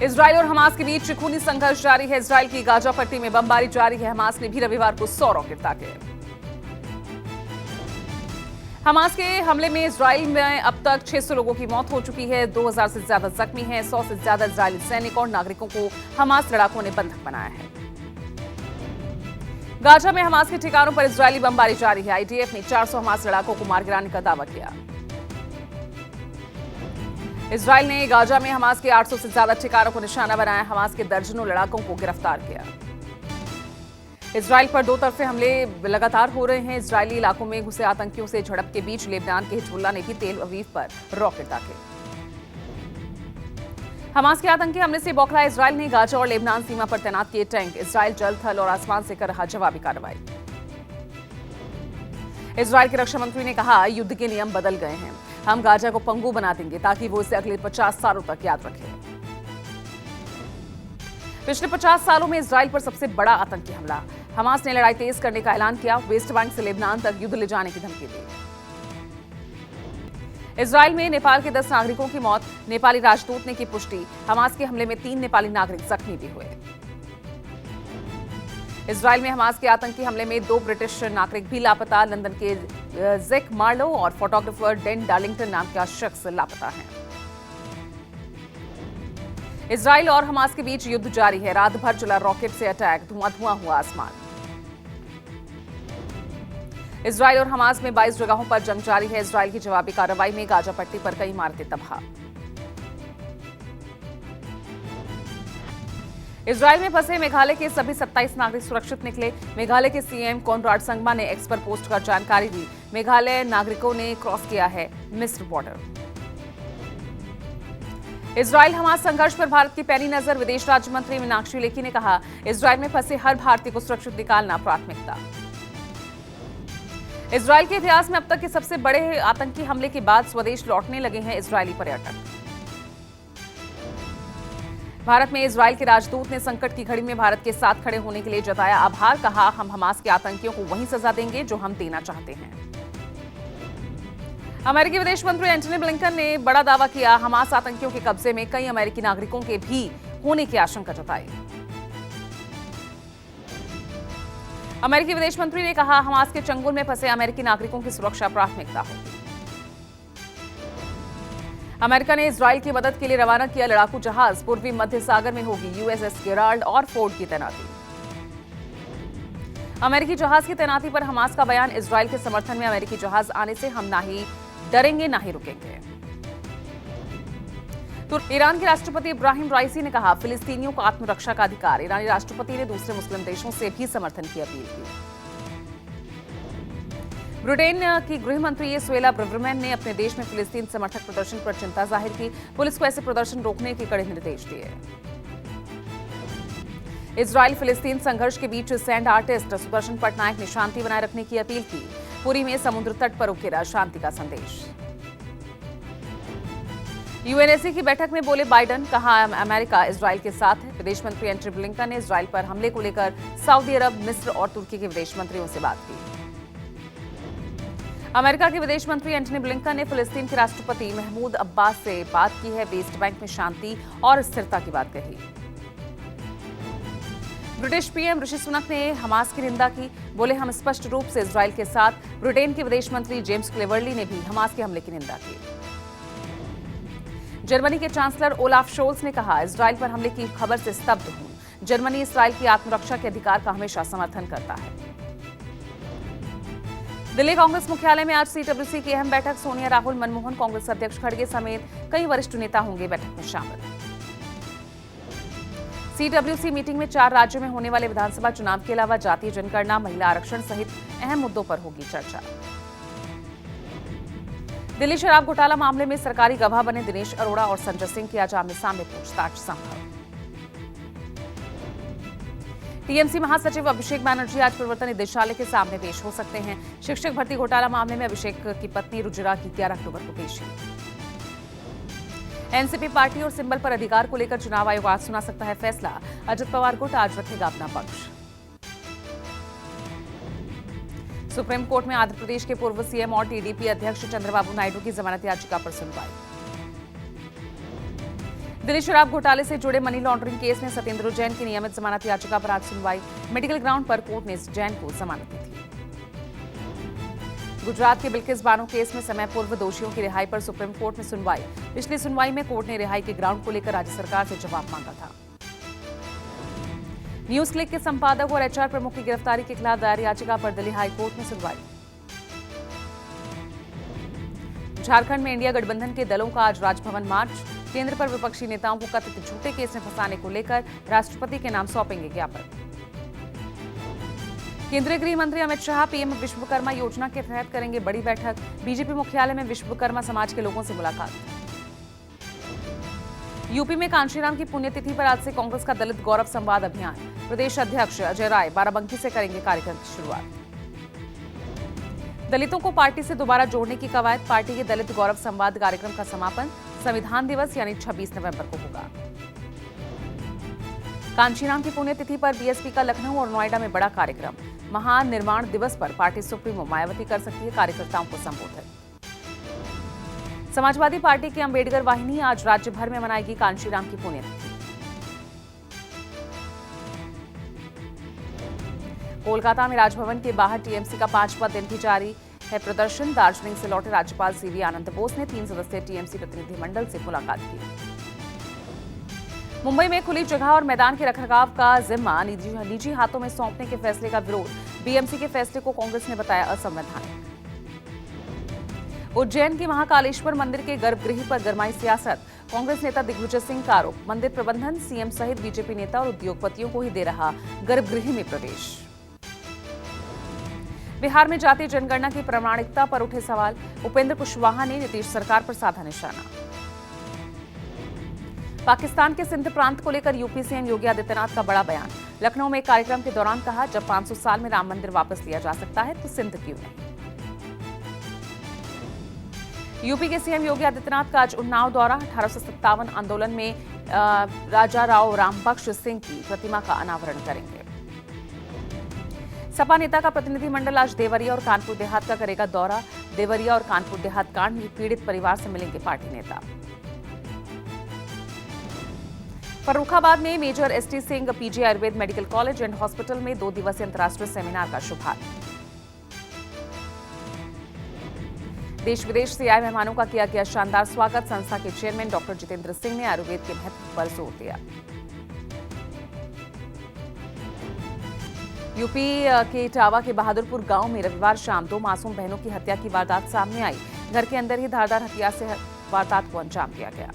Israel और Hamas के बीच खूनी संघर्ष जारी है। इजराइल की गाजा पट्टी में बमबारी जारी है। हमास ने भी रविवार को 100 रॉकेट दागे। हमास के हमले में इजराइल में अब तक 600 लोगों की मौत हो चुकी है। 2000 से ज्यादा जख्मी हैं। 100 से ज्यादा इजरायली सैनिक और नागरिकों को हमास लड़ाकों ने बंधक बनाया है। गाजा में हमास के ठिकानों पर इजरायली बमबारी जारी है। आईडीएफ ने 400 हमास लड़ाकों को मार गिराने का दावा किया। इजराइल ने गाजा में हमास के 800 से ज्यादा ठिकानों को निशाना बनाया। हमास के दर्जनों लड़ाकों को गिरफ्तार किया। इजराइल पर दो तरफे हमले लगातार हो रहे हैं। इजरायली इलाकों में घुसे आतंकियों से झड़प के बीच लेबनान के हिजबुल्लाह ने भी तेल अवीव पर रॉकेट दागे। हमास के आतंकी हमले से बौखलाए इजराइल ने गाजा और लेबनान सीमा पर तैनात किए टैंक। इजराइल जल, थल और आसमान से कर रहा जवाबी कार्रवाई। इजराइल के रक्षा मंत्री ने कहा, युद्ध के नियम बदल गए हैं। हम गाजा को पंगु बना देंगे ताकि वो इसे अगले 50 सालों तक याद रखे। पिछले 50 सालों में इजराइल पर सबसे बड़ा आतंकी हमला। हमास ने लड़ाई तेज करने का ऐलान किया। वेस्ट बैंक से लेबनान तक युद्ध ले जाने की धमकी दी। इजराइल में नेपाल के 10 नागरिकों की मौत। नेपाली राजदूत ने की पुष्टि। हमास के हमले में 3 नेपाली नागरिक जख्मी भी हुए। इजराइल में हमास के आतंकी हमले में 2 ब्रिटिश नागरिक भी लापता। लंदन के ज़ेक मार्लो और फोटोग्राफर डेन डार्लिंगटन नाम का शख्स लापता है। इजराइल और हमास के बीच युद्ध जारी है। रात भर चला रॉकेट से अटैक। धुआं हुआ आसमान। इजराइल और हमास में 22 जगहों पर जंग जारी है। इजराइल की जवाबी कार्रवाई में गाजा पट्टी पर कई इमारतें तबाह। इजराइल में फंसे मेघालय के सभी 27 नागरिक सुरक्षित निकले। मेघालय के सीएम कोनराड संगमा ने एक्स पर पोस्ट कर जानकारी दी। मेघालय नागरिकों ने क्रॉस किया है मिस्र बॉर्डर। इजराइल हमास संघर्ष पर भारत की पैनी नजर। विदेश राज्य मंत्री मीनाक्षी लेखी ने कहा, इजराइल में फंसे हर भारतीय को सुरक्षित निकालना प्राथमिकता। इजराइल के इतिहास में अब तक के सबसे बड़े आतंकी हमले के बाद स्वदेश लौटने लगे हैं इजरायली पर्यटक। भारत में इजराइल के राजदूत ने संकट की घड़ी में भारत के साथ खड़े होने के लिए जताया आभार। कहा, हम हमास के आतंकियों को वही सजा देंगे जो हम देना चाहते हैं। अमेरिकी विदेश मंत्री एंटनी ब्लिंकन ने बड़ा दावा किया। हमास आतंकियों के कब्जे में कई अमेरिकी नागरिकों के भी होने की आशंका जताई। अमेरिकी विदेश मंत्री ने कहा, हमास के चंगुल में फंसे अमेरिकी नागरिकों की सुरक्षा प्राथमिकता होगी। अमेरिका ने इजराइल की मदद के लिए रवाना किया लड़ाकू जहाज। पूर्वी मध्य सागर में होगी यूएसएस गेराल्ड और फोर्ड की तैनाती। अमेरिकी जहाज की तैनाती पर हमास का बयान। इजराइल के समर्थन में अमेरिकी जहाज आने से हम ना ही डरेंगे ना ही रुकेंगे। तो ईरान के राष्ट्रपति इब्राहिम राइसी ने कहा, फिलिस्तीनियों को आत्मरक्षा का अधिकार। ईरानी राष्ट्रपति ने दूसरे मुस्लिम देशों से भी समर्थन की अपील की। ब्रिटेन की गृह मंत्री सुएला ब्रेवरमैन ने अपने देश में फिलिस्तीन समर्थक प्रदर्शन पर चिंता जाहिर की। पुलिस को ऐसे प्रदर्शन रोकने के कड़े निर्देश दिए। इजराइल फिलिस्तीन संघर्ष के beach sand artist Sudarshan Patnaik ने शांति बनाए रखने की अपील की। पुरी में समुद्र तट पर उकेरा शांति का संदेश। यूएनएससी की बैठक में बोले बाइडन। कहा, अमेरिका इजराइल के साथ है। विदेश मंत्री एंटनी ब्लिंकन ने इजराइल पर हमले को लेकर सऊदी अरब, मिस्र और तुर्की के विदेश मंत्रियों से बात की। अमेरिका के विदेश मंत्री एंटनी ब्लिंकन ने फिलिस्तीन के राष्ट्रपति महमूद अब्बास से बात की है। वेस्ट बैंक में शांति और स्थिरता की बात कही। ब्रिटिश पीएम ऋषि सुनक ने हमास की निंदा की। बोले, हम स्पष्ट रूप से इजराइल के साथ। ब्रिटेन के विदेश मंत्री जेम्स क्लेवर्ली ने भी हमास के हमले की निंदा की। जर्मनी के चांसलर ओलाफ शोल्स ने कहा, इजराइल पर हमले की खबर से स्तब्ध हूं। जर्मनी इजराइल की आत्मरक्षा के अधिकार का हमेशा समर्थन करता है। दिल्ली कांग्रेस मुख्यालय में आज सीडब्ल्यूसी की अहम बैठक। सोनिया, राहुल, मनमोहन, कांग्रेस अध्यक्ष खड़गे समेत कई वरिष्ठ नेता होंगे बैठक में शामिल। सीडब्ल्यूसी मीटिंग में 4 राज्यों में होने वाले विधानसभा चुनाव के अलावा जातीय जनगणना, महिला आरक्षण सहित अहम मुद्दों पर होगी चर्चा। दिल्ली शराब घोटाला मामले में सरकारी गवाह बने दिनेश अरोड़ा और संजय सिंह की आज आमने सामने पूछताछ संभव। टीएमसी महासचिव अभिषेक बैनर्जी आज प्रवर्तन निदेशालय के सामने पेश हो सकते हैं। शिक्षक भर्ती घोटाला मामले में अभिषेक की पत्नी रुजिरा की 11 अक्टूबर को पेशी। एनसीपी पार्टी और सिंबल पर अधिकार को लेकर चुनाव आयोग आज सुना सकता है फैसला। अजित पवार गुट आज रखेगा अपना पक्ष। सुप्रीम कोर्ट में आंध्र प्रदेश के पूर्व सीएम और टीडीपी अध्यक्ष चंद्रबाबू नायडू की जमानत याचिका पर सुनवाई। दिल्ली शराब घोटाले से जुड़े मनी लॉन्ड्रिंग केस में सत्येंद्र जैन की नियमित जमानत याचिका पर आज सुनवाई। मेडिकल ग्राउंड पर कोर्ट ने जैन को जमानत दी थी। गुजरात के बिल्किस बानो केस में समय पूर्व दोषियों की रिहाई पर सुप्रीम कोर्ट में सुनवाई। पिछली सुनवाई में कोर्ट ने रिहाई के ग्राउंड को लेकर राज्य सरकार से जवाब मांगा था। न्यूज क्लिक के संपादक और एचआर प्रमुख की गिरफ्तारी के खिलाफ दायर याचिका पर दिल्ली हाई कोर्ट में सुनवाई। झारखंड में इंडिया गठबंधन के दलों का आज राजभवन मार्च। केंद्र पर विपक्षी नेताओं को कथित झूठे केस में फंसाने को लेकर राष्ट्रपति के नाम सौंपेंगे ज्ञापन। केंद्रीय गृह मंत्री अमित शाह पीएम विश्वकर्मा योजना के तहत करेंगे बड़ी बैठक। बीजेपी मुख्यालय में विश्वकर्मा समाज के लोगों से मुलाकात। यूपी में कांशीराम की पुण्यतिथि पर आज से कांग्रेस का दलित गौरव संवाद अभियान। प्रदेश अध्यक्ष अजय राय बाराबंकी से करेंगे कार्यक्रम की शुरुआत। दलितों को पार्टी से दोबारा जोड़ने की कवायद। पार्टी के दलित गौरव संवाद कार्यक्रम का समापन संविधान दिवस यानी 26 नवंबर को होगा। कांशीराम की पुण्यतिथि पर बीएसपी का लखनऊ और नोएडा में बड़ा कार्यक्रम। महानिर्माण दिवस पर पार्टी सुप्रीमो मायावती कर सकती है कार्यकर्ताओं को संबोधित। समाजवादी पार्टी की अंबेडकर वाहिनी आज राज्य भर में मनाएगी कांशीराम की पुण्यतिथि। कोलकाता में राजभवन के बाहर टीएमसी का 5वां दिन भी जारी है प्रदर्शन। दार्जिलिंग से लौटे राज्यपाल सीवी आनंद बोस ने 3 सदस्यीय टीएमसी प्रतिनिधिमंडल से मुलाकात की। मुंबई में खुली जगह और मैदान के रखरखाव का जिम्मा निजी हाथों में सौंपने के फैसले का विरोध। बीएमसी के फैसले को कांग्रेस ने बताया असंवैधानिक। उज्जैन के महाकालेश्वर मंदिर के गर्भगृह पर गरमाई सियासत। कांग्रेस नेता दिग्विजय सिंह का आरोप, मंदिर प्रबंधन सीएम सहित बीजेपी नेता और उद्योगपतियों को ही दे रहा गर्भगृह में प्रवेश। बिहार में जातीय जनगणना की प्रामाणिकता पर उठे सवाल। उपेंद्र कुशवाहा ने नीतीश सरकार पर साधा निशाना। पाकिस्तान के सिंध प्रांत को लेकर यूपी सीएम योगी आदित्यनाथ का बड़ा बयान। लखनऊ में एक कार्यक्रम के दौरान कहा, जब 500 साल में राम मंदिर वापस लिया जा सकता है तो सिंध क्यों नहीं। यूपी के सीएम योगी आदित्यनाथ का आज उन्नाव दौरा। 1857 आंदोलन में राजा राव रामबख्श सिंह की प्रतिमा का अनावरण करेंगे। सपा नेता का प्रतिनिधिमंडल आज देवरिया और कानपुर देहात का करेगा दौरा। देवरिया और कानपुर देहात कांड में पीड़ित परिवार से मिलेंगे पार्टी नेता। फर्रुखाबाद में major ST Singh PG Ayurved medical college and hospital में 2 दिवसीय अंतर्राष्ट्रीय सेमिनार का शुभारंभ। देश विदेश से आए मेहमानों का किया गया शानदार स्वागत। संस्था के चेयरमैन डॉक्टर जितेंद्र सिंह ने आयुर्वेद के महत्व पर जोर दिया। यूपी के इटावा के बहादुरपुर गांव में रविवार शाम 2 मासूम बहनों की हत्या की वारदात सामने आई। घर के अंदर ही धारदार हथियार से वारदात को अंजाम दिया गया।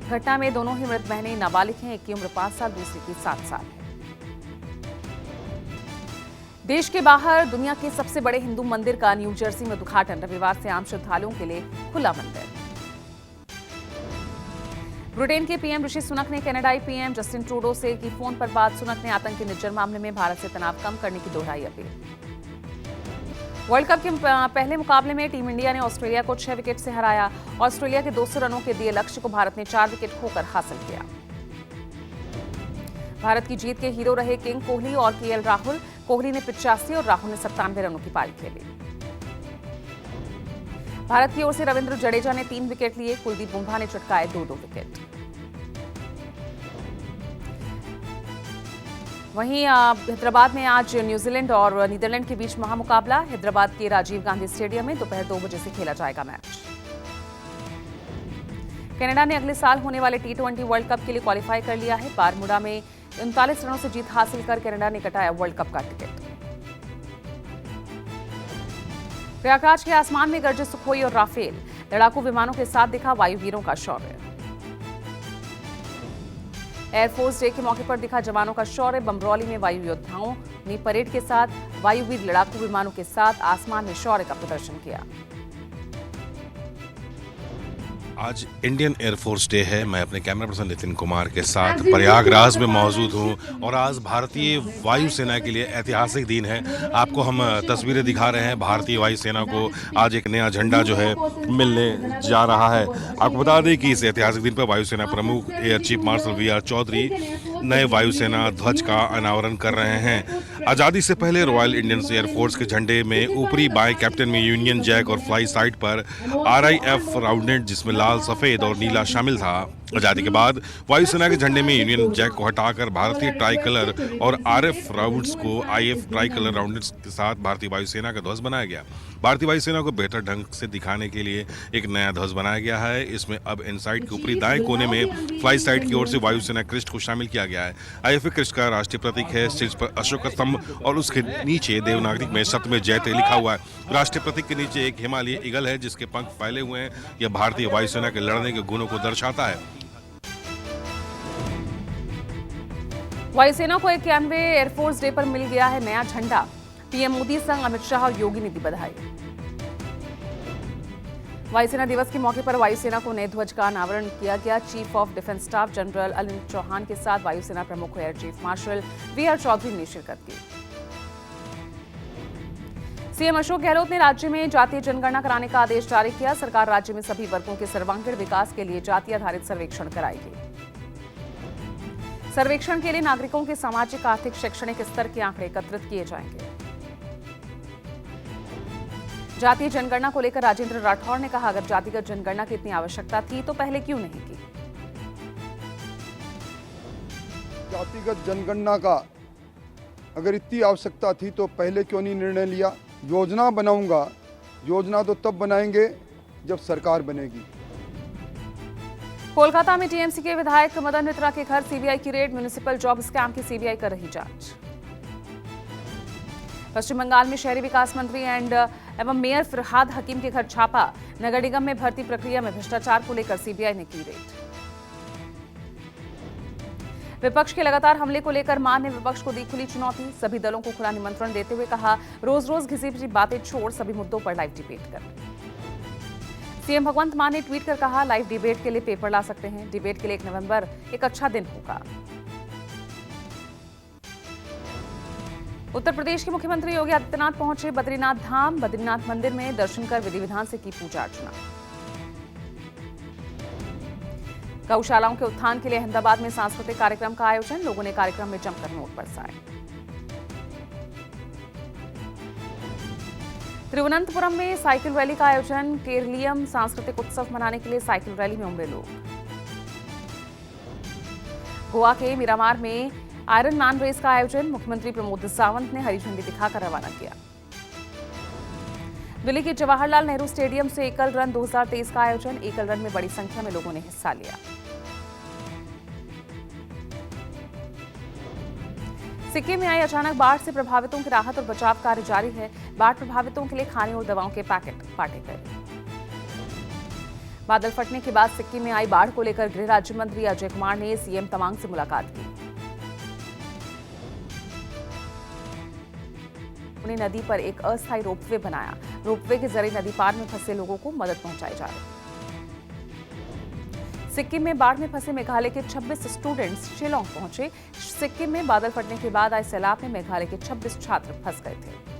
घटना में दोनों ही मृत बहनें नाबालिग हैं। एक की उम्र 5 साल, दूसरी की 7 साल है। देश के बाहर दुनिया के सबसे बड़े हिंदू मंदिर का न्यू जर्सी में उद्घाटन। रविवार से आम श्रद्धालुओं के लिए खुला मंदिर। ब्रिटेन के पीएम ऋषि सुनक ने कनाडाई पीएम जस्टिन ट्रूडो से की फोन पर बात। सुनक ने आतंकी निर्जर मामले में भारत से तनाव कम करने की दोहराई अपील। वर्ल्ड कप के पहले मुकाबले में टीम इंडिया ने ऑस्ट्रेलिया को 6 विकेट से हराया। ऑस्ट्रेलिया के 200 रनों के दिए लक्ष्य को भारत ने 4 विकेट खोकर हासिल किया। भारत की जीत के हीरो रहे किंग कोहली और केएल राहुल। कोहली ने 85 और राहुल ने 97 रनों की पारी खेली। भारत की ओर से रविंद्र जडेजा ने 3 विकेट लिए। कुलदीप बुमराह ने चटकाए 2-2 विकेट। वहीं हैदराबाद में आज न्यूजीलैंड और नीदरलैंड के बीच महामुकाबला। हैदराबाद के राजीव गांधी स्टेडियम में दोपहर 2 बजे से खेला जाएगा मैच। कनाडा ने अगले साल होने वाले T20 वर्ल्ड कप के लिए क्वालिफाई कर लिया है। बारमूडा में 39 रनों से जीत हासिल कर कनाडा ने कटाया वर्ल्ड कप का टिकट। प्रयागराज के आसमान में गरजे सुखोई और राफेल। लड़ाकू विमानों के साथ दिखा वायुवीरों का शौर्य। एयरफोर्स डे के मौके पर दिखा जवानों का शौर्य। बमरौली में वायु योद्धाओं ने परेड के साथ वायुवीर लड़ाकू विमानों के साथ आसमान में शौर्य का प्रदर्शन किया। आज इंडियन एयरफोर्स डे है। मैं अपने कैमरा पर्सन नितिन कुमार के साथ प्रयागराज में मौजूद हूं और आज भारतीय वायुसेना के लिए ऐतिहासिक दिन है। आपको हम तस्वीरें दिखा रहे हैं। भारतीय वायुसेना को आज एक नया झंडा जो है मिलने जा रहा है। आपको बता दें कि इस ऐतिहासिक दिन पर वायुसेना प्रमुख air chief marshal V R Chaudhari नए वायुसेना ध्वज का अनावरण कर रहे हैं। आज़ादी से पहले रॉयल इंडियन एयरफोर्स के झंडे में ऊपरी बाएं कैप्टन में यूनियन जैक और फ्लाई साइड पर RIF राउंडेड, जिसमें लाल, सफेद और नीला शामिल था। आजादी के बाद वायुसेना के झंडे में यूनियन जैक को हटाकर भारतीय ट्राई कलर और RF राउंड्स को IF ट्राई कलर राउंड्स के साथ भारतीय वायुसेना का ध्वज बनाया गया। भारतीय वायुसेना को बेहतर ढंग से दिखाने के लिए एक नया ध्वज बनाया गया है। इसमें अब इनसाइड के ऊपरी दाएं कोने में फ्लाई साइड की ओर से वायुसेना क्रिस्ट को शामिल किया गया है। IF क्रिस्ट का राष्ट्रीय प्रतीक है। शीर्ष पर अशोक स्तंभ और उसके नीचे देवनागरिक में सत्यमेव जयते लिखा हुआ है। राष्ट्रीय प्रतीक के नीचे एक हिमालयी ईगल है जिसके पंख फैले हुए हैं। यह भारतीय वायुसेना के लड़ने के गुणों को दर्शाता है। वायुसेना को 91वें एयरफोर्स डे पर मिल गया है नया झंडा। पीएम मोदी संग अमित शाह और योगी ने दी बधाई। वायुसेना दिवस के मौके पर वायुसेना को नए ध्वज का अनावरण किया गया। Chief of defence staff general Anil Chauhan के साथ वायुसेना प्रमुख air chief marshal VR Chaudhari ने शिरकत की। सीएम अशोक गहलोत ने राज्य में जातीय जनगणना कराने का आदेश जारी किया। सरकार राज्य में सभी वर्गों के सर्वांगीण विकास के लिए जाति आधारित सर्वेक्षण कराएगी। सर्वेक्षण के लिए नागरिकों के सामाजिक, आर्थिक, शैक्षणिक स्तर के आंकड़े एकत्रित किए जाएंगे। जातीय जनगणना को लेकर राजेंद्र राठौड़ ने कहा, अगर जातिगत जनगणना की इतनी आवश्यकता थी तो पहले क्यों नहीं की। जातिगत जनगणना का अगर इतनी आवश्यकता थी तो पहले क्यों नहीं निर्णय लिया। योजना बनाऊंगा, योजना तो तब बनाएंगे जब सरकार बनेगी। कोलकाता में टीएमसी के विधायक मदन मित्रा के घर सीबीआई की रेड। म्युनिसिपल जॉब स्कैम की सीबीआई कर रही जांच। पश्चिम बंगाल में शहरी विकास मंत्री एवं मेयर फिरहाद हकीम के घर छापा। नगर निगम में भर्ती प्रक्रिया में भ्रष्टाचार को लेकर सीबीआई ने की रेड। विपक्ष के लगातार हमले को लेकर मान ने विपक्ष को दी खुली चुनौती। सभी दलों को खुला निमंत्रण देते हुए कहा, रोज रोज घिसी पिटी बातें छोड़ सभी मुद्दों पर लाइव डिबेट कर। सीएम भगवंत मान ने ट्वीट कर कहा, लाइव डिबेट के लिए पेपर ला सकते हैं। डिबेट के लिए 1 नवंबर एक अच्छा दिन होगा। उत्तर प्रदेश के मुख्यमंत्री योगी आदित्यनाथ पहुंचे बद्रीनाथ धाम। बद्रीनाथ मंदिर में दर्शन कर विधि विधान से की पूजा अर्चना। गौशालाओं के उत्थान के लिए अहमदाबाद में सांस्कृतिक कार्यक्रम का आयोजन। लोगों ने कार्यक्रम में जमकर नोट बरसाए। तिरुवनंतपुरम में साइकिल रैली का आयोजन। केरलियम सांस्कृतिक उत्सव मनाने के लिए साइकिल रैली में उमड़े लोग। गोवा के मिरामार में आयरन मैन रेस का आयोजन। मुख्यमंत्री प्रमोद सावंत ने हरी झंडी दिखाकर रवाना किया। दिल्ली के जवाहरलाल नेहरू स्टेडियम से एकल रन 2023 का आयोजन। एकल रन में बड़ी संख्या में लोगों ने हिस्सा लिया। सिक्किम में आई अचानक बाढ़ से प्रभावितों की राहत और बचाव कार्य जारी है। बाढ़ प्रभावितों के लिए खाने और दवाओं के पैकेट बांटे गए। बादल फटने के बाद सिक्किम में आई बाढ़ को लेकर गृह राज्य मंत्री अजय कुमार ने सीएम तवांग से मुलाकात की। उन्हें नदी पर एक अस्थायी रोपवे बनाया। रोपवे के जरिए नदी पार में फंसे लोगों को मदद पहुंचाई जा रही। सिक्किम में बाढ़ में फंसे मेघालय के 26 स्टूडेंट्स शिलोंग पहुंचे। सिक्किम में बादल फटने के बाद आए सैलाब में मेघालय के 26 छात्र फंस गए थे।